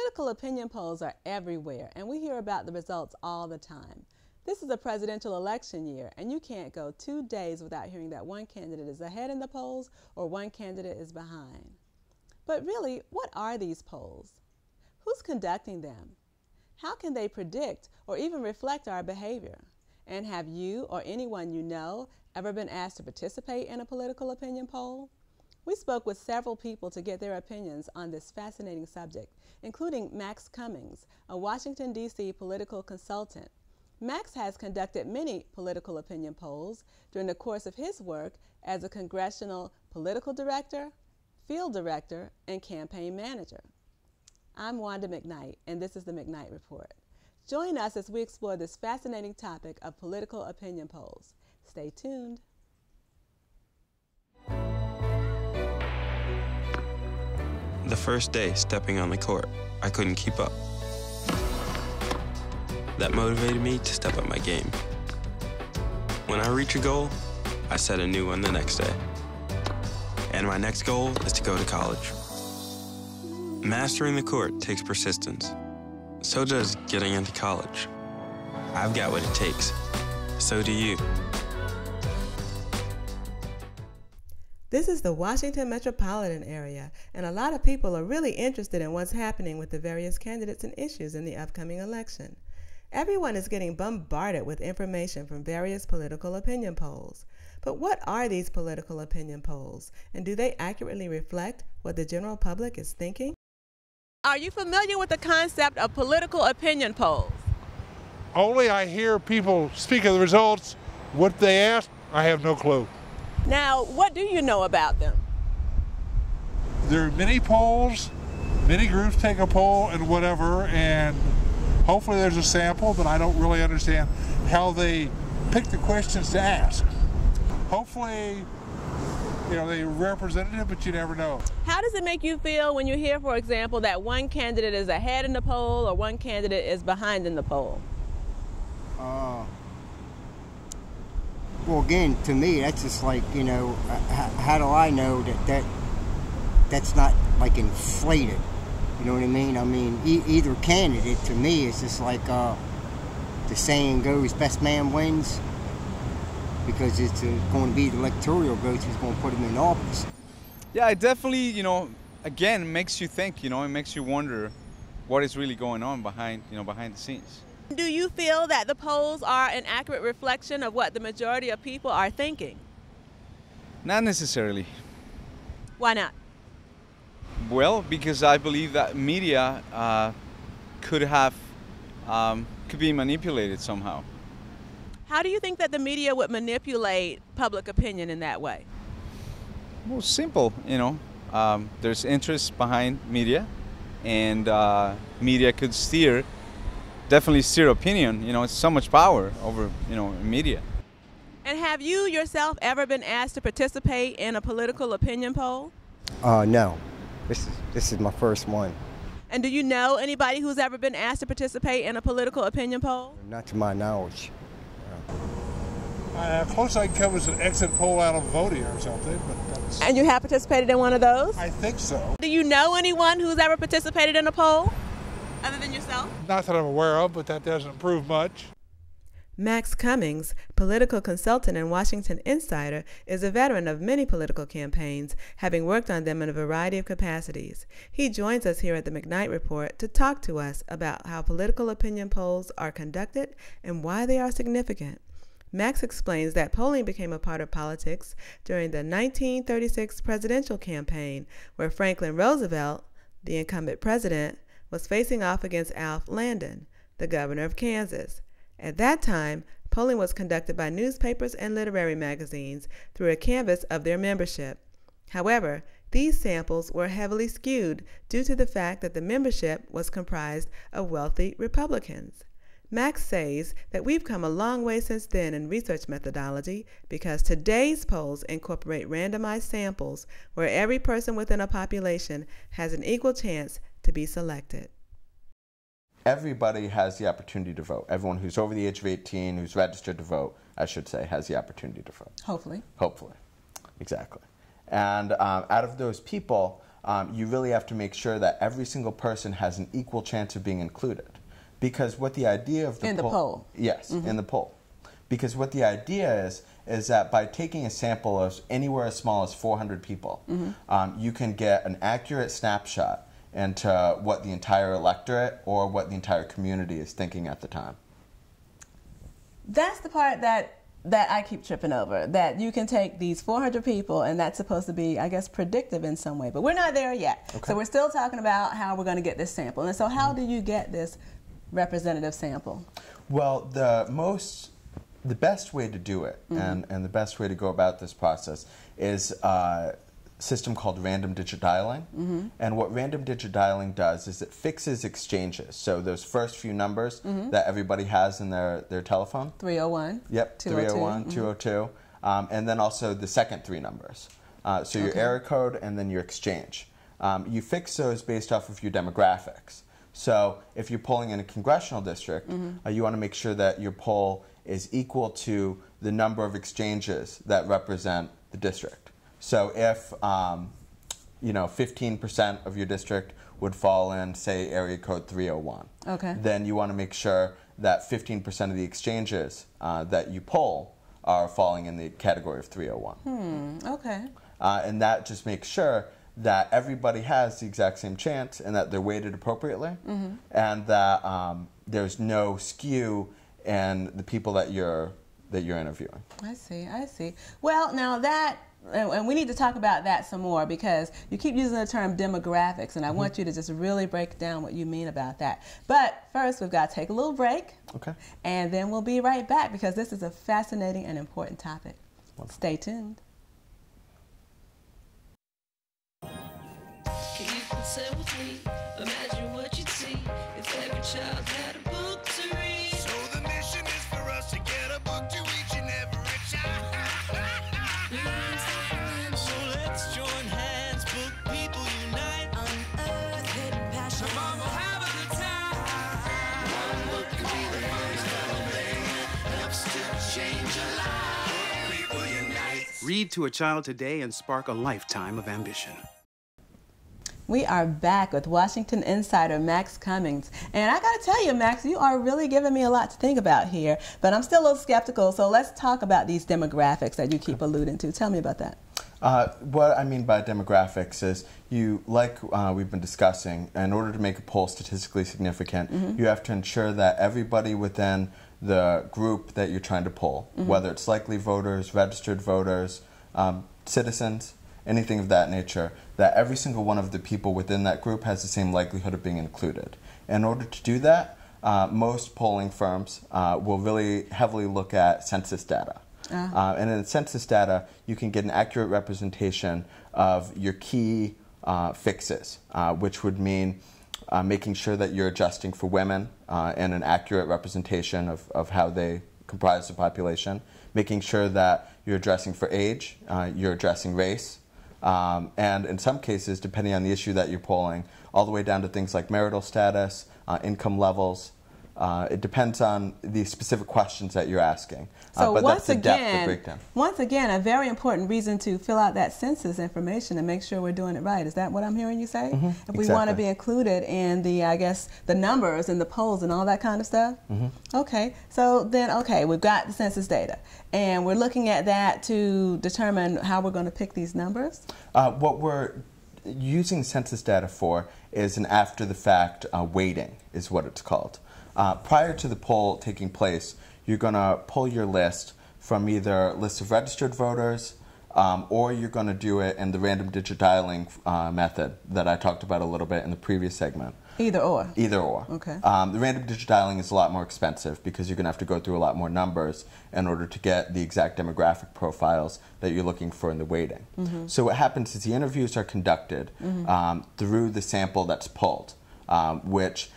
Political opinion polls are everywhere, and we hear about the results all the time. This is a presidential election year, and you can't go 2 days without hearing that one candidate is ahead in the polls or one candidate is behind. But really, what are these polls? Who's conducting them? How can they predict or even reflect our behavior? And have you or anyone you know ever been asked to participate in a political opinion poll? We spoke with several people to get their opinions on this fascinating subject, including Max Cummings, a Washington, D.C. political consultant. Max has conducted many political opinion polls during the course of his work as a congressional political director, field director, and campaign manager. I'm Wanda McKnight, and this is the McKnight Report. Join us as we explore this fascinating topic of political opinion polls. Stay tuned. The first day stepping on the court, I couldn't keep up. That motivated me to step up my game. When I reach a goal, I set a new one the next day. And my next goal is to go to college. Mastering the court takes persistence. So does getting into college. I've got what it takes. So do you. This is the Washington metropolitan area, and a lot of people are really interested in what's happening with the various candidates and issues in the upcoming election. Everyone is getting bombarded with information from various political opinion polls. But what are these political opinion polls, and do they accurately reflect what the general public is thinking? Are you familiar with the concept of political opinion polls? Only I hear people speak of the results. What they ask, I have no clue. Now, what do you know about them? There are many polls, many groups take a poll and whatever, and hopefully there's a sample, but I don't really understand how they pick the questions to ask. Hopefully, they're representative, but you never know. How does it make you feel when you hear, for example, that one candidate is ahead in the poll or one candidate is behind in the poll? Well, again, to me, that's just like, how do I know that's not like inflated? You know what I mean? I mean, either candidate to me is just like the saying goes, best man wins, because it's going to be the electoral votes who's going to put him in office. Yeah, it definitely, again, makes you think, it makes you wonder what is really going on behind the scenes. Do you feel that the polls are an accurate reflection of what the majority of people are thinking? Not necessarily. Why not? Well, because I believe that media could be manipulated somehow. How do you think that the media would manipulate public opinion in that way? Well, simple, there's interest behind media, and media could definitely steer opinion. It's so much power over, media. And have you yourself ever been asked to participate in a political opinion poll? No. This is my first one. And do you know anybody who's ever been asked to participate in a political opinion poll? Not to my knowledge. Close I can come is an exit poll out of voting or something. But and you have participated in one of those? I think so. Do you know anyone who's ever participated in a poll other than yourself? Not that I'm aware of, but that doesn't prove much. Max Cummings, political consultant and Washington insider, is a veteran of many political campaigns, having worked on them in a variety of capacities. He joins us here at the McKnight Report to talk to us about how political opinion polls are conducted and why they are significant. Max explains that polling became a part of politics during the 1936 presidential campaign, where Franklin Roosevelt, the incumbent president, was facing off against Alf Landon, the governor of Kansas. At that time, polling was conducted by newspapers and literary magazines through a canvass of their membership. However, these samples were heavily skewed due to the fact that the membership was comprised of wealthy Republicans. Max says that we've come a long way since then in research methodology because today's polls incorporate randomized samples where every person within a population has an equal chance to be selected. Everybody has the opportunity to vote. Everyone who's over the age of 18, who's registered to vote, I should say, has the opportunity to vote. Hopefully. Hopefully. Exactly. And out of those people, you really have to make sure that every single person has an equal chance of being included. Because what the idea of the poll. Yes, in the poll. Because what the idea is that by taking a sample of anywhere as small as 400 people, you can get an accurate snapshot into what the entire electorate or what the entire community is thinking at the time. That's the part that I keep tripping over, that you can take these 400 people and that's supposed to be, I guess, predictive in some way. But we're not there yet. Okay. So we're still talking about how we're going to get this sample. And so how do you get this representative sample? Well, the best way to do it and the best way to go about this process is a system called random digit dialing. And what random digit dialing does is it fixes exchanges. So those first few numbers that everybody has in their telephone. 301. Yep, 301, 202. And then also the second three numbers. So your area code and then your exchange. You fix those based off of your demographics. So if you're polling in a congressional district, you want to make sure that your poll is equal to the number of exchanges that represent the district. So if 15% of your district would fall in, say, area code 301, then you want to make sure that 15% of the exchanges that you poll are falling in the category of 301. And that just makes sure that everybody has the exact same chance and that they're weighted appropriately, and that there's no skew in the people that you're interviewing. I see. Well, now that, and we need to talk about that some more, because you keep using the term demographics, and I want you to just really break down what you mean about that. But first, we've got to take a little break, and then we'll be right back, because this is a fascinating and important topic. Stay tuned. Sit with me, imagine what you'd see if every child had a book to read. So the mission is for us to get a book to each and every child. So let's join hands, book people unite, unearth hidden passion. Come on, we'll have a good time. One book could be the first little thing that helps to change a life. Book people unite. Read to a child today and spark a lifetime of ambition. We are back with Washington Insider Max Cummings. And I got to tell you, Max, you are really giving me a lot to think about here. But I'm still a little skeptical, so let's talk about these demographics that you keep alluding to. Tell me about that. What I mean by demographics is, we've been discussing, in order to make a poll statistically significant, you have to ensure that everybody within the group that you're trying to poll, whether it's likely voters, registered voters, citizens, anything of that nature, that every single one of the people within that group has the same likelihood of being included. In order to do that, most polling firms will really heavily look at census data. And in census data, you can get an accurate representation of your key fixes, which would mean making sure that you're adjusting for women and an accurate representation of how they comprise the population, making sure that you're addressing for age, you're addressing race, and in some cases, depending on the issue that you're polling, all the way down to things like marital status, income levels. It depends on the specific questions that you're asking. So but that's the depth of breakdown. Once again, a very important reason to fill out that census information and make sure we're doing it right. Is that what I'm hearing you say? If we want to be included in the, I guess, the numbers and the polls and all that kind of stuff? Okay, so then, we've got the census data. And we're looking at that to determine how we're going to pick these numbers? What we're using census data for is an after-the-fact weighting, is what it's called. Prior to the poll taking place, you're going to pull your list from either a list of registered voters, or you're going to do it in the random digit dialing method that I talked about a little bit in the previous segment. Either or? Either or. Okay. The random digit dialing is a lot more expensive because you're going to have to go through a lot more numbers in order to get the exact demographic profiles that you're looking for in the weighting. So what happens is the interviews are conducted through the sample that's pulled, which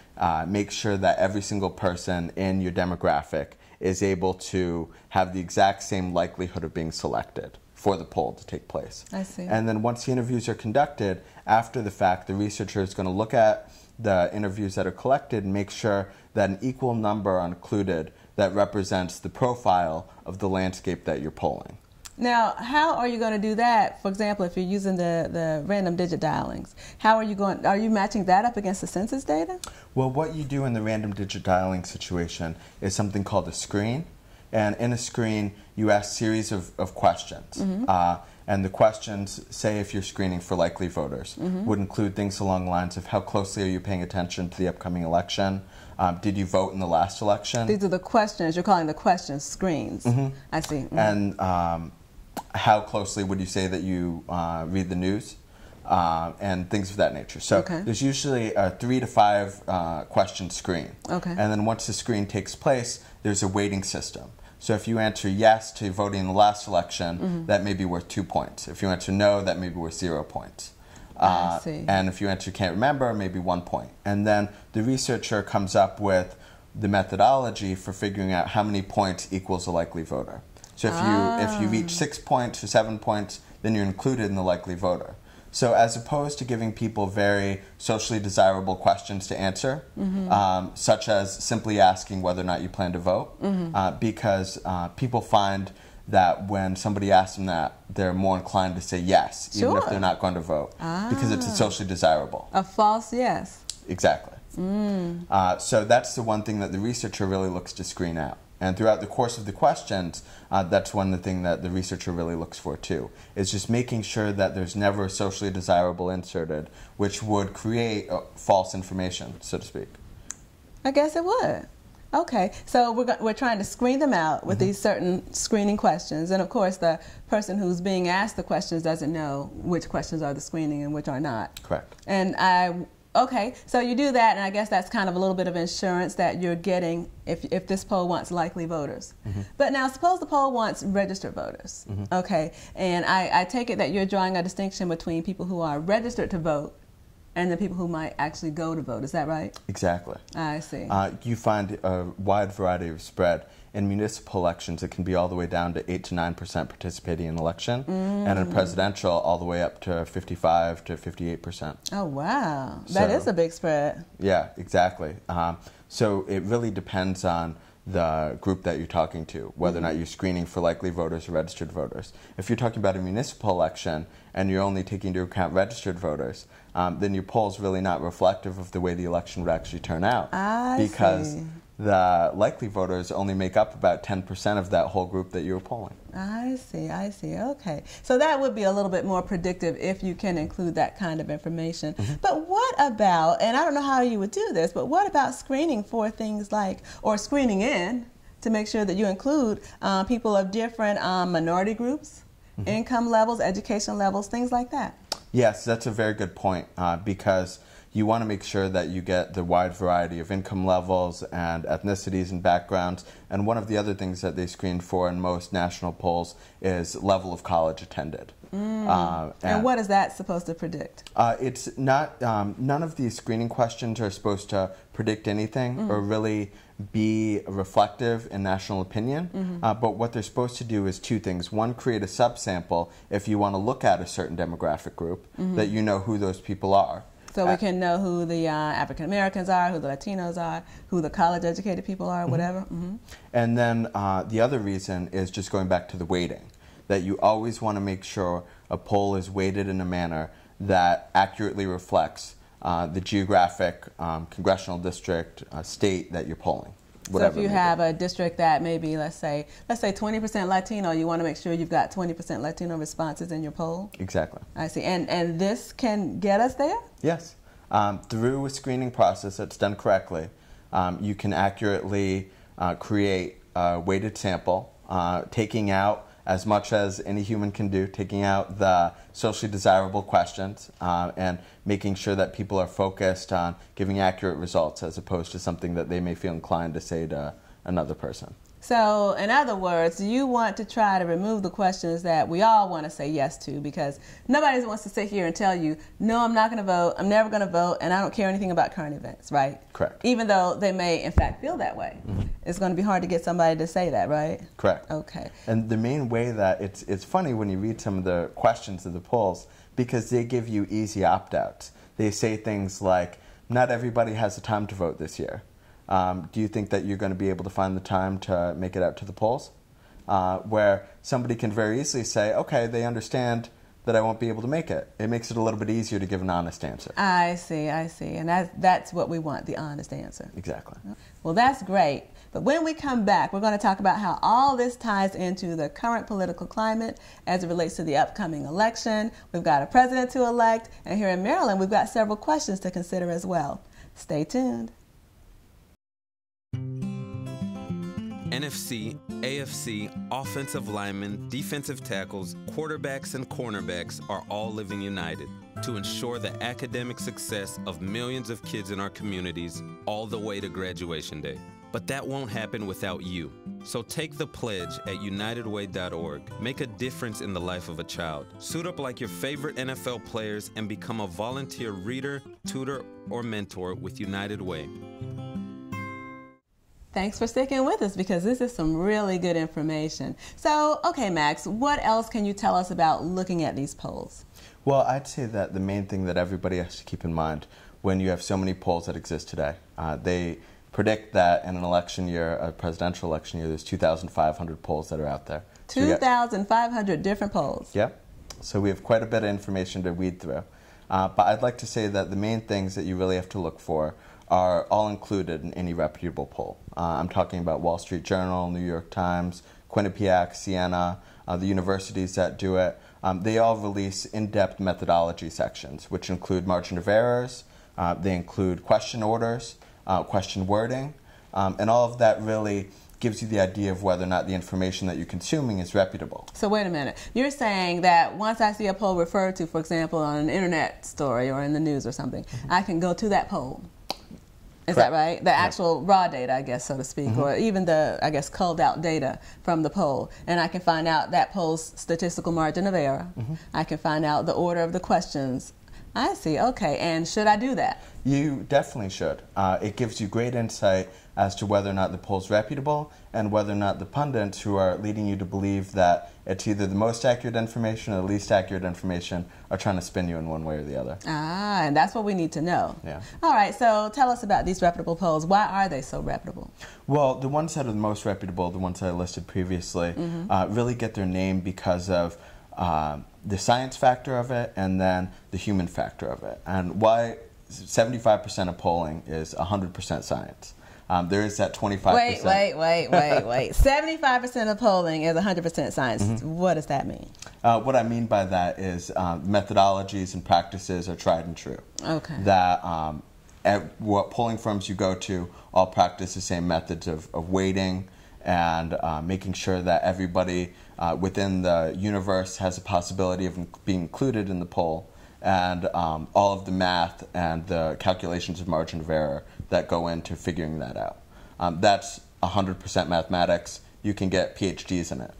makes sure that every single person in your demographic is able to have the exact same likelihood of being selected for the poll to take place. I see. And then once the interviews are conducted, after the fact, the researcher is going to look at the interviews that are collected and make sure that an equal number are included that represents the profile of the landscape that you're polling. Now, how are you going to do that? For example, if you're using the random digit dialings, how are you matching that up against the census data? Well, what you do in the random digit dialing situation is something called a screen. And in a screen, you ask a series of questions. And the questions, say if you're screening for likely voters, would include things along the lines of how closely are you paying attention to the upcoming election? Did you vote in the last election? These are the questions. You're calling the questions screens. I see. And how closely would you say that you read the news? And things of that nature. So there's usually a 3 to 5 question screen. And then once the screen takes place, there's a weighting system. So if you answer yes to voting in the last election, that may be worth 2 points. If you answer no, that may be worth 0 points. I see. And if you answer can't remember, maybe 1 point. And then the researcher comes up with the methodology for figuring out how many points equals a likely voter. So if you reach 6 points or 7 points, then you're included in the likely voter. So as opposed to giving people very socially desirable questions to answer, such as simply asking whether or not you plan to vote, because people find that when somebody asks them that, they're more inclined to say yes, even if they're not going to vote, because it's socially desirable. A false yes. Exactly. So that's the one thing that the researcher really looks to screen out. And throughout the course of the questions, that's one of the things that the researcher really looks for too, is just making sure that there's never a socially desirable inserted, which would create false information, so to speak. I guess it would. Okay, so we're trying to screen them out with these certain screening questions, and of course the person who's being asked the questions doesn't know which questions are the screening and which are not. Correct. And okay, so you do that, and I guess that's kind of a little bit of insurance that you're getting if this poll wants likely voters. But now suppose the poll wants registered voters, okay, and I take it that you're drawing a distinction between people who are registered to vote and the people who might actually go to vote. Is that right? Exactly. I see. You find a wide variety of spread. In municipal elections, it can be all the way down to 8 to 9% participating in an election, and in presidential, all the way up to 55 to 58%. Oh, wow. That is a big spread. Yeah, exactly. So it really depends on the group that you're talking to, whether or not you're screening for likely voters or registered voters. If you're talking about a municipal election and you're only taking into account registered voters, then your poll's really not reflective of the way the election would actually turn out. Because the likely voters only make up about 10% of that whole group that you're polling. I see, okay. So that would be a little bit more predictive if you can include that kind of information. But what about, and I don't know how you would do this, but what about screening for things like, or screening in to make sure that you include people of different minority groups, income levels, education levels, things like that? Yes, that's a very good point, because you want to make sure that you get the wide variety of income levels and ethnicities and backgrounds. And one of the other things that they screen for in most national polls is level of college attended. And what is that supposed to predict? It's not, none of these screening questions are supposed to predict anything or really be reflective in national opinion. But what they're supposed to do is 2 things. One, create a subsample if you want to look at a certain demographic group, that you know who those people are. So we can know who the African Americans are, who the Latinos are, who the college-educated people are, whatever. And then the other reason is just going back to the weighting, that you always want to make sure a poll is weighted in a manner that accurately reflects the geographic, congressional district, state that you're polling. So if you have a district that maybe, let's say 20% Latino, you want to make sure you've got 20% Latino responses in your poll? Exactly. I see. And this can get us there? Yes. Through a screening process that's done correctly, you can accurately create a weighted sample, taking out as much as any human can do, taking out the socially desirable questions and making sure that people are focused on giving accurate results as opposed to something that they may feel inclined to say to another person. So, in other words, you want to try to remove the questions that we all want to say yes to, because nobody wants to sit here and tell you, no, I'm not going to vote, I'm never going to vote, and I don't care anything about current events, right? Correct. Even though they may, in fact, feel that way. It's going to be hard to get somebody to say that, right? Correct. Okay. And the main way that it's funny when you read some of the questions of the polls, because they give you easy opt-outs. They say things like, not everybody has the time to vote this year. Do you think that you're going to be able to find the time to make it out to the polls? where somebody can very easily say, okay, they understand that I won't be able to make it. It makes it a little bit easier to give an honest answer. I see. And that's what we want, the honest answer. Exactly. Well, that's great. But when we come back, we're going to talk about how all this ties into the current political climate as it relates to the upcoming election. We've got a president to elect, and here in Maryland, we've got several questions to consider as well. Stay tuned. NFC, AFC, offensive linemen, defensive tackles, quarterbacks, and cornerbacks are all living united to ensure the academic success of millions of kids in our communities all the way to graduation day. But that won't happen without you. So take the pledge at unitedway.org. Make a difference in the life of a child. Suit up like your favorite NFL players and become a volunteer reader, tutor, or mentor with United Way. Thanks for sticking with us because this is some really good information. So, okay, Max, what else can you tell us about looking at these polls? Well, I'd say that the main thing that everybody has to keep in mind when you have so many polls that exist today, they predict that in an election year, a presidential election year, there's 2,500 polls that are out there. 2,500 different polls. Yep. So we have quite a bit of information to weed through. But I'd like to say that the main things that you really have to look for are all included in any reputable poll. I'm talking about Wall Street Journal, New York Times, Quinnipiac, Siena, the universities that do it. They all release in-depth methodology sections, which include margin of errors, they include question orders, question wording, and all of that really gives you the idea of whether or not the information that you're consuming is reputable. So wait a minute. You're saying that once I see a poll referred to, for example, on an internet story or in the news or something, I can go to that poll. Is Correct. that right? The actual raw data, I guess, so to speak, or even the, I guess, culled out data from the poll. And I can find out that poll's statistical margin of error. I can find out the order of the questions. I see. Okay. And should I do that? You definitely should. It gives you great insight as to whether or not the poll's reputable and whether or not the pundits who are leading you to believe that it's either the most accurate information or the least accurate information are trying to spin you in one way or the other. Ah, and that's what we need to know. Yeah. All right, so tell us about these reputable polls. Why are they so reputable? Well, the ones that are the most reputable, the ones that I listed previously, really get their name because of the science factor of it and then the human factor of it. And why 75% of polling is 100% science. There is that 25%. Wait. 75% of polling is 100% science. What does that mean? What I mean by that is methodologies and practices are tried and true. Okay. That at what polling firms you go to all practice the same methods of weighting and making sure that everybody within the universe has a possibility of being included in the poll, and all of the math and the calculations of margin of error that go into figuring that out. That's 100% mathematics. You can get PhDs in it,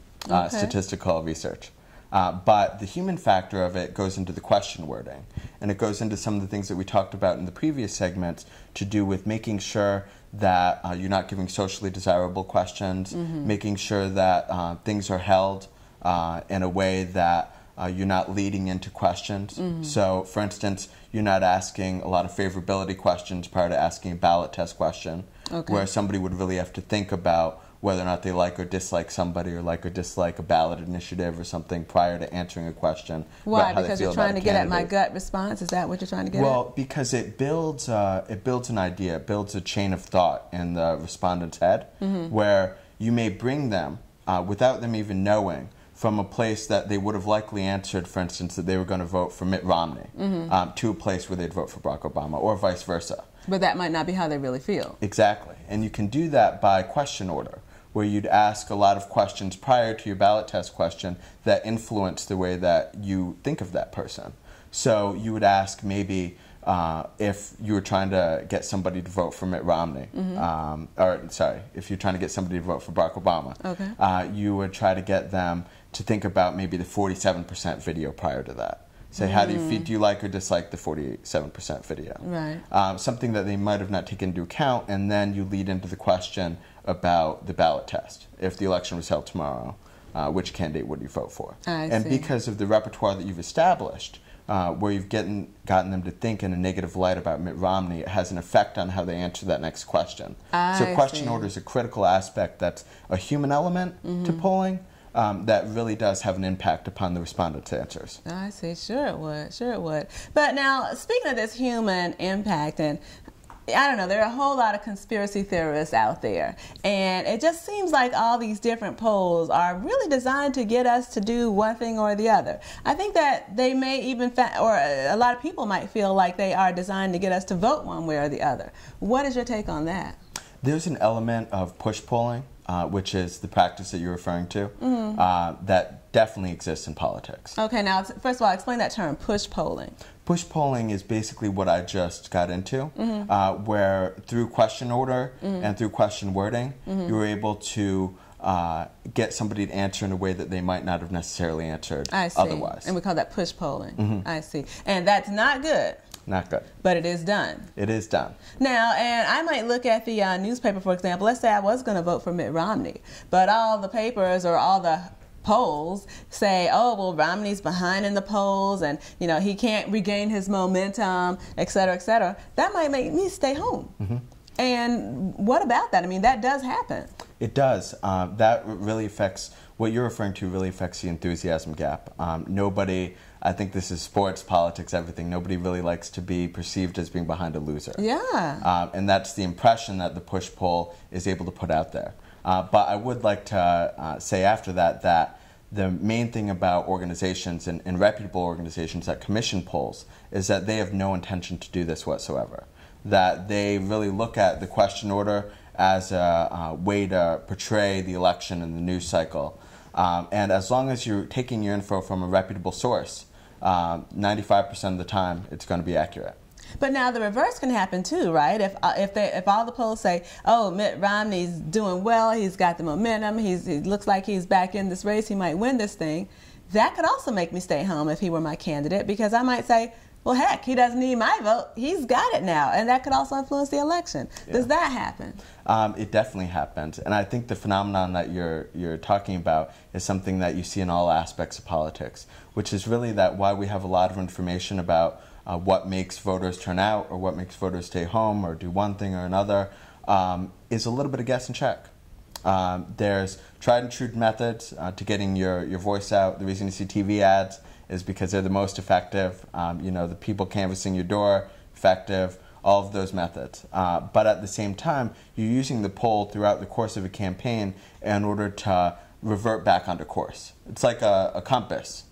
statistical research. But the human factor of it goes into the question wording, and it goes into some of the things that we talked about in the previous segments to do with making sure that you're not giving socially desirable questions, making sure that things are held in a way that you're not leading into questions. So, for instance, you're not asking a lot of favorability questions prior to asking a ballot test question, where somebody would really have to think about whether or not they like or dislike somebody or like or dislike a ballot initiative or something prior to answering a question. Why? Because you're trying to get at my gut response? Is that what you're trying to get at? Well, because it builds an idea, it builds a chain of thought in the respondent's head, where you may bring them, without them even knowing, from a place that they would have likely answered, for instance, that they were going to vote for Mitt Romney, to a place where they'd vote for Barack Obama, or vice versa. But that might not be how they really feel. Exactly. And you can do that by question order, where you'd ask a lot of questions prior to your ballot test question that influence the way that you think of that person. So you would ask maybe if you were trying to get somebody to vote for Mitt Romney, if you're trying to get somebody to vote for Barack Obama, you would try to get them to think about maybe the 47% video prior to that. Say, how do you feel? Do you like or dislike the 47% video? Right. Something that they might have not taken into account, and then you lead into the question about the ballot test. If the election was held tomorrow, which candidate would you vote for? I and see. because of the repertoire that you've established, where you've gotten them to think in a negative light about Mitt Romney, it has an effect on how they answer that next question. So question order is a critical aspect that's a human element to polling that really does have an impact upon the respondents' answers. I see. Sure it would. Sure it would. But now, speaking of this human impact, and I don't know, there are a whole lot of conspiracy theorists out there, and it just seems like all these different polls are really designed to get us to do one thing or the other. I think that they may even, or a lot of people might feel like they are designed to get us to vote one way or the other. What is your take on that? There's an element of push polling, which is the practice that you're referring to, that definitely exists in politics. Okay, now, first of all, explain that term, push polling. Push polling is basically what I just got into, where through question order and through question wording, you were able to get somebody to answer in a way that they might not have necessarily answered otherwise. And we call that push polling. I see. And that's not good. Not good. But it is done. It is done. Now, and I might look at the newspaper, for example. Let's say I was going to vote for Mitt Romney, but all the papers or all the polls say, oh, well, Romney's behind in the polls and, you know, he can't regain his momentum, et cetera, et cetera. That might make me stay home. And what about that? I mean, that does happen. It does. That really affects, what you're referring to really affects the enthusiasm gap. Nobody, I think this is sports, politics, everything, nobody really likes to be perceived as being behind a loser. Yeah. And that's the impression that the push poll is able to put out there. But I would like to say after that that the main thing about organizations and reputable organizations that commission polls is that they have no intention to do this whatsoever. That they really look at the question order as a way to portray the election and the news cycle. And as long as you're taking your info from a reputable source, 95% of the time it's going to be accurate. But now the reverse can happen too, right? If all the polls say, oh, Mitt Romney's doing well, he's got the momentum, he looks like he's back in this race, he might win this thing, that could also make me stay home if he were my candidate, because I might say, well, heck, he doesn't need my vote, he's got it now, and that could also influence the election. Yeah. Does that happen? It definitely happens, and I think the phenomenon that you're talking about is something that you see in all aspects of politics, which is really that why we have a lot of information about what makes voters turn out or what makes voters stay home or do one thing or another is a little bit of guess and check. There's tried and true methods to getting your voice out. The reason you see TV ads is because they're the most effective. You know, the people canvassing your door, effective, all of those methods. But at the same time, you're using the poll throughout the course of a campaign in order to revert back onto course. It's like a compass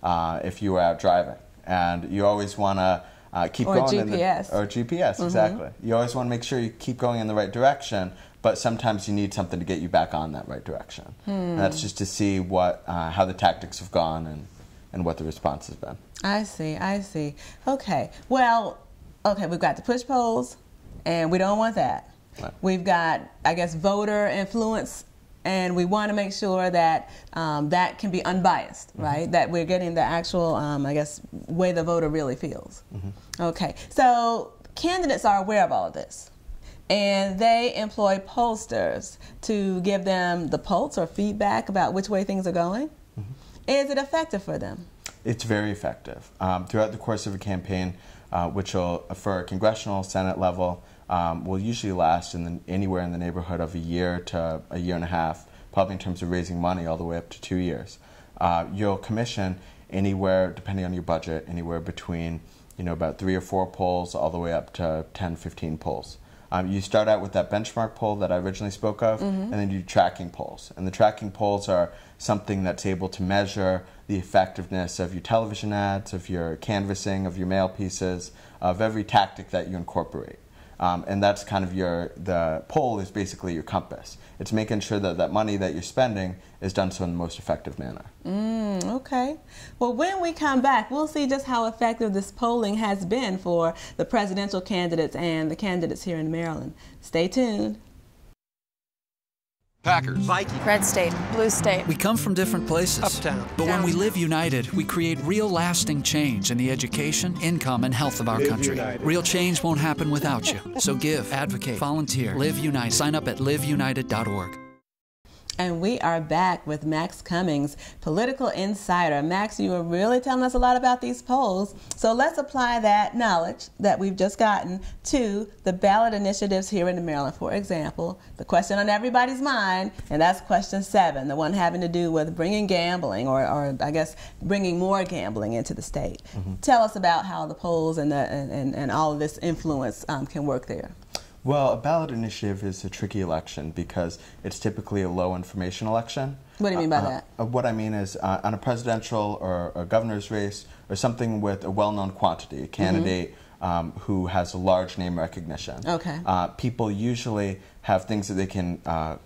if you were out driving. And you always want to keep going. Or GPS, exactly. You always want to make sure you keep going in the right direction, but sometimes you need something to get you back on that right direction. And that's just to see how the tactics have gone and what the response has been. I see, I see. Okay, well, we've got the push polls, and we don't want that. Right. We've got, I guess, voter influence, and we want to make sure that that can be unbiased, right? That we're getting the actual, I guess, way the voter really feels. Okay, so candidates are aware of all of this, and they employ pollsters to give them the pulse or feedback about which way things are going. Is it effective for them? It's very effective. Throughout the course of a campaign, which will, for a congressional, Senate level, will usually last anywhere in the neighborhood of a year to a year and a half, probably in terms of raising money all the way up to 2 years. You'll commission anywhere, depending on your budget, anywhere between about 3 or 4 polls all the way up to 10, 15 polls. You start out with that benchmark poll that I originally spoke of, and then you do tracking polls. And the tracking polls are something that's able to measure the effectiveness of your television ads, of your canvassing, of your mail pieces, of every tactic that you incorporate. And that's kind of the poll is basically your compass. It's making sure that that money that you're spending is done so in the most effective manner. Okay. Well, when we come back, we'll see just how effective this polling has been for the presidential candidates and the candidates here in Maryland. Stay tuned. Packers, Vikings, Red State, Blue State. We come from different places. Uptown. But when we live united, we create real lasting change in the education, income, and health of our country. Real change won't happen without you. So give, advocate, volunteer, Live United. Sign up at liveunited.org. And we are back with Max Cummings, political insider. Max, you were really telling us a lot about these polls. So let's apply that knowledge that we've just gotten to the ballot initiatives here in Maryland. For example, the question on everybody's mind, and that's question 7, the one having to do with bringing gambling, or I guess bringing more gambling into the state. Tell us about how the polls and all of this influence can work there. Well, a ballot initiative is a tricky election because it's typically a low information election. What do you mean by that? What I mean is on a presidential or a governor's race or something with a well-known quantity, a candidate who has a large name recognition. Okay. People usually have things that they can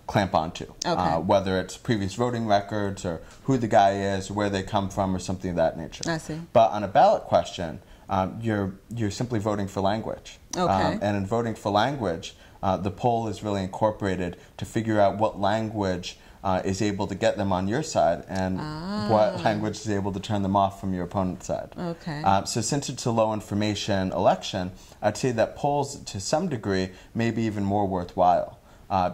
clamp onto, Okay. whether it's previous voting records or who the guy is, or where they come from, or something of that nature. I see. But on a ballot question, you're simply voting for language. Okay. And in voting for language, the poll is really incorporated to figure out what language is able to get them on your side and what language is able to turn them off from your opponent's side. Okay. So since it's a low information election, I'd say that polls to some degree may be even more worthwhile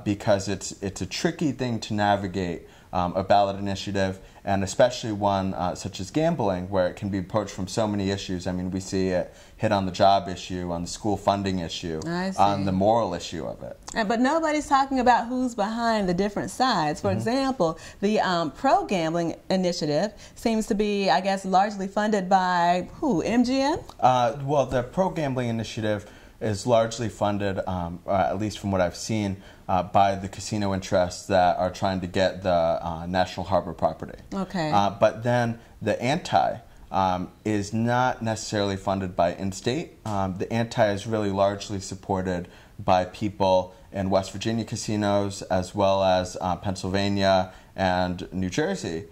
because it's a tricky thing to navigate a ballot initiative, and especially one such as gambling, where it can be approached from so many issues. I mean, we see it hit on the job issue, on the school funding issue, on the moral issue of it. But nobody's talking about who's behind the different sides. For example, the pro-gambling initiative seems to be, I guess, largely funded by who, MGM? Well, the pro-gambling initiative is largely funded, at least from what I've seen, by the casino interests that are trying to get the National Harbor property. Okay. But then the anti is not necessarily funded by in-state. The anti is really largely supported by people in West Virginia casinos as well as Pennsylvania and New Jersey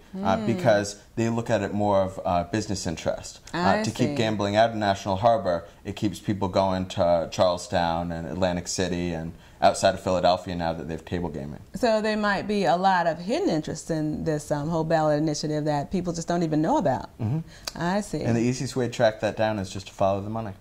because they look at it more of a business interest. To keep gambling out of National Harbor, it keeps people going to Charlestown and Atlantic City and outside of Philadelphia now that they've table gaming. So there might be a lot of hidden interest in this whole ballot initiative that people just don't even know about. I see. And the easiest way to track that down is just to follow the money.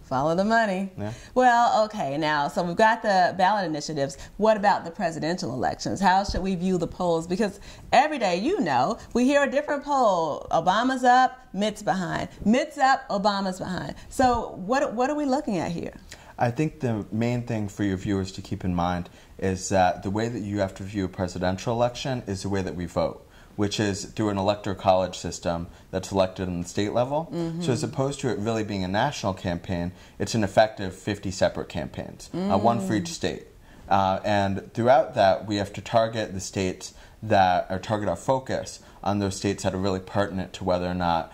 Follow the money. Yeah. Well, okay, now, so we've got the ballot initiatives. What about the presidential elections? How should we view the polls? Because every day, you know, we hear a different poll. Obama's up, Mitt's behind. Mitt's up, Obama's behind. So what are we looking at here? I think the main thing for your viewers to keep in mind is that the way that you have to view a presidential election is the way that we vote, which is through an electoral college system that's elected on the state level. So as opposed to it really being a national campaign, it's an effective 50 separate campaigns, one for each state. And throughout that, we have to target the states that, or target our focus on those states that are really pertinent to whether or not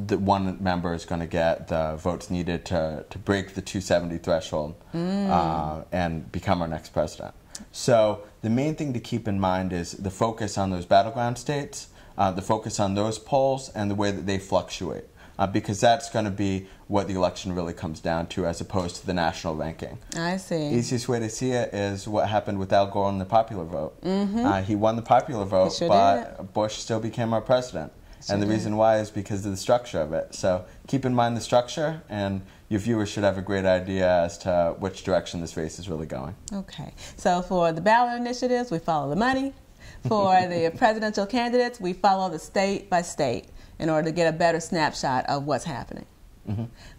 the one member is going to get the votes needed to break the 270 threshold and become our next president. So the main thing to keep in mind is the focus on those battleground states, the focus on those polls, and the way that they fluctuate. Because that's going to be what the election really comes down to as opposed to the national ranking. I see. The easiest way to see it is what happened with Al Gore on the popular vote. He won the popular vote, but Bush still became our president. And the reason why is because of the structure of it. So keep in mind the structure, and your viewers should have a great idea as to which direction this race is really going. Okay. So for the ballot initiatives, we follow the money. For the presidential candidates, we follow the state by state in order to get a better snapshot of what's happening.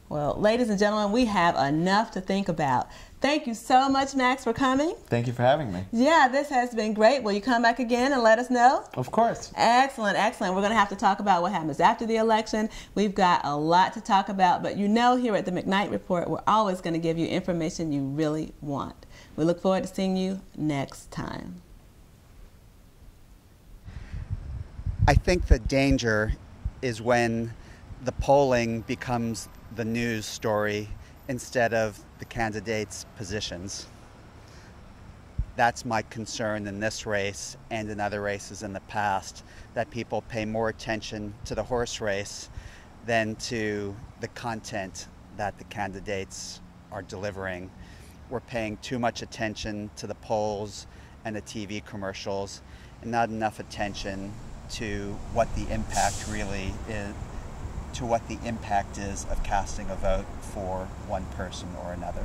Well, ladies and gentlemen, we have enough to think about. Thank you so much, Max, for coming. Thank you for having me. Yeah, this has been great. Will you come back again and let us know? Of course. Excellent, excellent. We're going to have to talk about what happens after the election. We've got a lot to talk about, but you know here at the McKnight Report, we're always going to give you information you really want. We look forward to seeing you next time. I think the danger is when the polling becomes the news story instead of the candidates' positions. That's my concern in this race and in other races in the past, that people pay more attention to the horse race than to the content that the candidates are delivering. We're paying too much attention to the polls and the TV commercials and not enough attention to what the impact really is, to what the impact is of casting a vote for one person or another.